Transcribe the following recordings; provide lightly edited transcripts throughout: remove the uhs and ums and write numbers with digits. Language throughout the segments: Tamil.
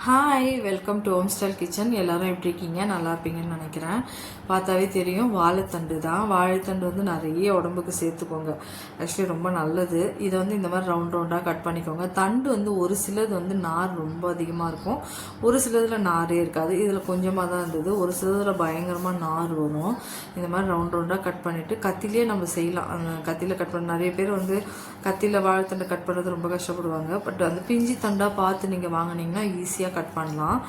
Hi, welcome to home style kitchen. எல்லோரும் எப்படி இருக்கீங்க? நல்லா இருப்பீங்கன்னு நினைக்கிறேன். பார்த்தாவே தெரியும், வாழைத்தண்டு தான். வாழைத்தண்டு வந்து நிறைய உடம்புக்கு சேர்த்துக்கோங்க. ஆக்சுவலி ரொம்ப நல்லது. இதை வந்து இந்த மாதிரி ரவுண்டாக கட் பண்ணிக்கோங்க. தண்டு வந்து ஒரு சிலது வந்து நார் ரொம்ப அதிகமாக இருக்கும், ஒரு சிலதில் நாரே இருக்காது. இதில் கொஞ்சமாக தான் இருந்தது, ஒரு சிலதில் பயங்கரமாக நார் வரும். இந்த மாதிரி ரவுண்டாக கட் பண்ணிவிட்டு கத்திலே நம்ம செய்யலாம். கத்தியில் கட் பண்ண நிறைய பேர் வந்து கத்தியில் வாழைத்தண்டை கட் பண்ணுறது ரொம்ப கஷ்டப்படுவாங்க. பட் அந்த பிஞ்சி தண்டாக பார்த்து நீங்கள் வாங்கினீங்கன்னா ஈஸியாக கட் பண்ணலாம்.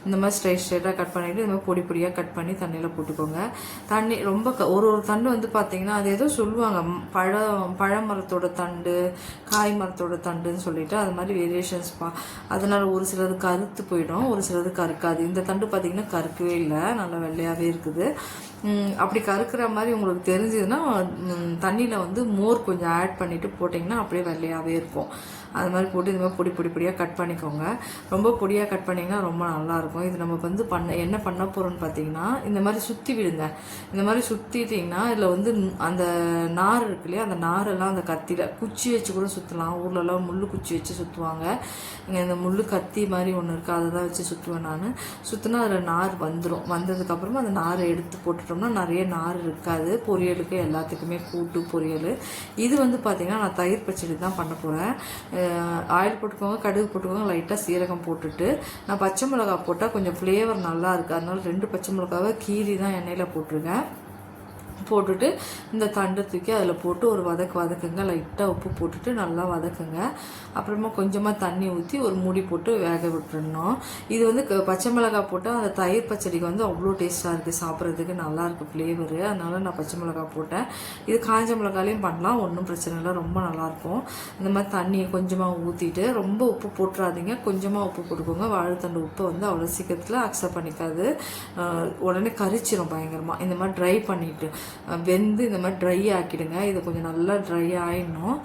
இந்த மாதிரி ஸ்ட்ரைட்டாக கட் பண்ணிவிட்டு இந்த மாதிரி பொடி பொடியாக கட் பண்ணி தண்ணியில் போட்டுக்கோங்க. தண்ணி ரொம்ப ஒரு தண்டு வந்து பார்த்திங்கன்னா அது ஏதோ சொல்லுவாங்க, பழமரத்தோட தண்டு, காய் மரத்தோட தண்டுன்னு சொல்லிட்டு அது மாதிரி வேரியேஷன்ஸ் அதனால் ஒரு சிலது கருத்து போயிடும், ஒரு சிலது கருக்காது. இந்த தண்டு பார்த்திங்கன்னா கருக்கவே இல்லை, நல்லா வெள்ளையாகவே இருக்குது. அப்படி கருக்கிற மாதிரி உங்களுக்கு தெரிஞ்சதுன்னா தண்ணியில் வந்து மோர் கொஞ்சம் ஆட் பண்ணிவிட்டு போட்டிங்கன்னா அப்படியே வெள்ளையாகவே இருக்கும். அது மாதிரி போட்டு இந்த மாதிரி பொடி பொடியாக கட் பண்ணிக்கோங்க. ரொம்ப பொடியாக கட் பண்ணிங்கன்னா ரொம்ப நல்லாயிருக்கும். இது நம்ம வந்து என்ன பண்ண போகிறோன்னு பார்த்தீங்கன்னா, இந்த மாதிரி சுற்றி விடுங்க. இந்த மாதிரி சுற்றிட்டிங்கன்னா இதில் வந்து அந்த நார் இருக்கு இல்லையா, அந்த நாரெல்லாம் அந்த கத்தியில் குச்சி வச்சு கூட சுற்றலாம். ஊர்லலாம் முள் குச்சி வச்சு சுற்றுவாங்க. இங்கே இந்த முள் கத்தி மாதிரி ஒன்று இருக்குது, அதை தான் வச்சு சுற்றுவேன் நான். சுற்றினா அதில் நார் வந்துடும். வந்ததுக்கப்புறமா அந்த நாரை எடுத்து போட்டுட்டோம்னா நிறைய நார் இருக்காது. பொரியலுக்கு எல்லாத்துக்குமே கூட்டு பொரியல். இது வந்து பார்த்திங்கன்னா நான் தயிர் பச்சடி தான் பண்ண போகிறேன். ஆயில் போட்டுக்கோங்க, கடுகு போட்டுக்கோங்க, லைட்டாக சீரகம் போட்டுட்டு நான் பச்சை மிளகா போட்டால் கொஞ்சம் ஃப்ளேவர் நல்லா இருக்குது, அதனால 2 பச்சை மிளகாவை கீரி தான் எண்ணெயில் போட்டிருக்கேன். போட்டுட்டு இந்த தண்டை தூக்கி அதில் போட்டு ஒரு வதக்குங்க. லைட்டாக உப்பு போட்டுட்டு நல்லா வதக்குங்க. அப்புறமா கொஞ்சமாக தண்ணி ஊற்றி ஒரு மூடி போட்டு வேக விட்டுறணும். இது வந்து பச்சை மிளகாய் போட்டால் அந்த தயிர் பச்சடிக்கு வந்து அவ்வளோ டேஸ்ட்டாக இருக்குது, சாப்பிட்றதுக்கு நல்லாயிருக்கு ஃப்ளேவரு. அதனால நான் பச்சை மிளகாய் போட்டேன். இது காஞ்ச மிளகாலையும் பண்ணலாம், ஒன்றும் பிரச்சனை இல்லை, ரொம்ப நல்லாயிருக்கும். இந்த மாதிரி தண்ணியை கொஞ்சமாக ஊற்றிட்டு, ரொம்ப உப்பு போட்டுறாதீங்க, கொஞ்சமாக உப்பு போட்டுக்கோங்க. வாழைத்தண்டு உப்பு வந்து அவ்வளோ சீக்கிரத்தில் அக்செப்ட் பண்ணிக்காது, உடனே கரிச்சிடும் பயங்கரமாக. இந்த மாதிரி ட்ரை பண்ணிவிட்டு வெந்து இந்த மாதிரி ட்ரை ஆக்கிடுங்க. இது கொஞ்சம் நல்லா ட்ரை ஆகிடணும்.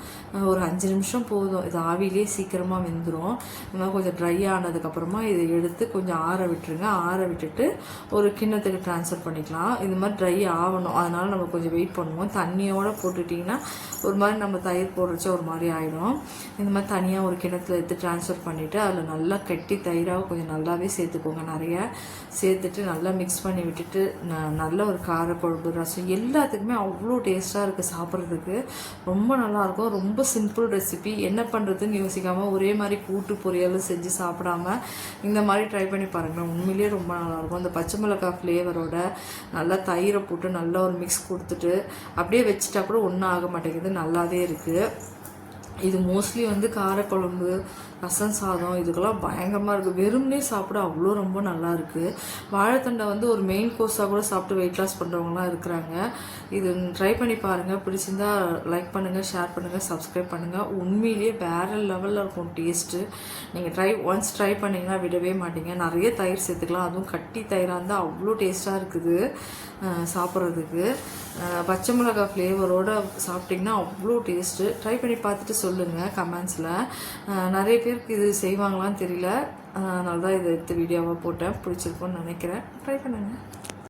ஒரு 5 நிமிஷம் போதும், இது ஆவிலே சீக்கிரமாக வெந்துடும். இந்த மாதிரி கொஞ்சம் ட்ரை ஆனதுக்கப்புறமா இதை எடுத்து கொஞ்சம் ஆற விட்டுருங்க. ஆற விட்டுட்டு ஒரு கிண்ணத்துக்கு ட்ரான்ஸ்ஃபர் பண்ணிக்கலாம். இந்த மாதிரி ட்ரை ஆகணும், அதனால் நம்ம கொஞ்சம் வெயிட் பண்ணுவோம். தண்ணியோடு போட்டுட்டிங்கன்னா ஒரு மாதிரி நம்ம தயிர் போடுறச்ச ஒரு மாதிரி ஆகிடும். இந்த மாதிரி தனியாக ஒரு கிணத்துல எடுத்து ட்ரான்ஸ்ஃபர் பண்ணிவிட்டு அதில் நல்லா கட்டி தயிராக கொஞ்சம் நல்லாவே சேர்த்துக்கோங்க. நிறைய சேர்த்துட்டு நல்லா மிக்ஸ் பண்ணி விட்டுட்டு நல்ல ஒரு காரக்குழம்பு, ரசம் எல்லாத்துக்குமே அவ்வளோ டேஸ்ட்டாக இருக்குது. சாப்பிட்றதுக்கு ரொம்ப நல்லாயிருக்கும். ரொம்ப சிம்பிள் ரெசிபி. என்ன பண்ணுறதுன்னு யோசிக்காமல் ஒரே மாதிரி கூட்டு பொரியல் செஞ்சு சாப்பிடாம இந்த மாதிரி ட்ரை பண்ணி பாருங்கள், உண்மையிலேயே ரொம்ப நல்லாயிருக்கும். அந்த பச்சை மிளகாய் ஃப்ளேவரோட நல்லா தயிரை போட்டு நல்லா ஒரு மிக்ஸ் கொடுத்துட்டு அப்படியே வச்சுட்டா கூட ஒன்றும் ஆக மாட்டேங்குது, நல்லாவே இருக்குது. இது மோஸ்ட்லி வந்து காரக்குழம்பு, ரசம் சாதம் இதுக்கெல்லாம் பயங்கரமாக இருக்குது. வெறும்னே சாப்பிட அவ்வளோ ரொம்ப நல்லா இருக்குது. வாழைத்தண்டை வந்து ஒரு மெயின் கோர்ஸாக கூட சாப்பிட்டு வெயிட் லாஸ் பண்ணுறவங்களாம் இருக்கிறாங்க. இது ட்ரை பண்ணி பாருங்கள். பிடிச்சிருந்தா லைக் பண்ணுங்கள், ஷேர் பண்ணுங்கள், சப்ஸ்கிரைப் பண்ணுங்கள். உண்மையிலேயே வேறு லெவலில் இருக்கும் டேஸ்ட்டு. நீங்கள் ஒன்ஸ் ட்ரை பண்ணிங்கன்னா விடவே மாட்டீங்க. நிறைய தயிர் சேர்த்துக்கலாம், அதுவும் கட்டி தயிராக இருந்தால் அவ்வளோ டேஸ்ட்டாக இருக்குது சாப்பிட்றதுக்கு. பச்சை மிளகாய் ஃப்ளேவரோடு சாப்பிட்டிங்கன்னா அவ்வளோ டேஸ்ட்டு. ட்ரை பண்ணி பார்த்துட்டு சொல்லுங்கள் கமெண்ட்ஸில். நிறைய பேருக்கு இது செய்வாங்களான்னு தெரியல, அதனால தான் இதை எடுத்து வீடியோவாக போட்டேன். பிடிச்சிருக்கும்னு நினைக்கிறேன். ட்ரை பண்ணுங்கள்.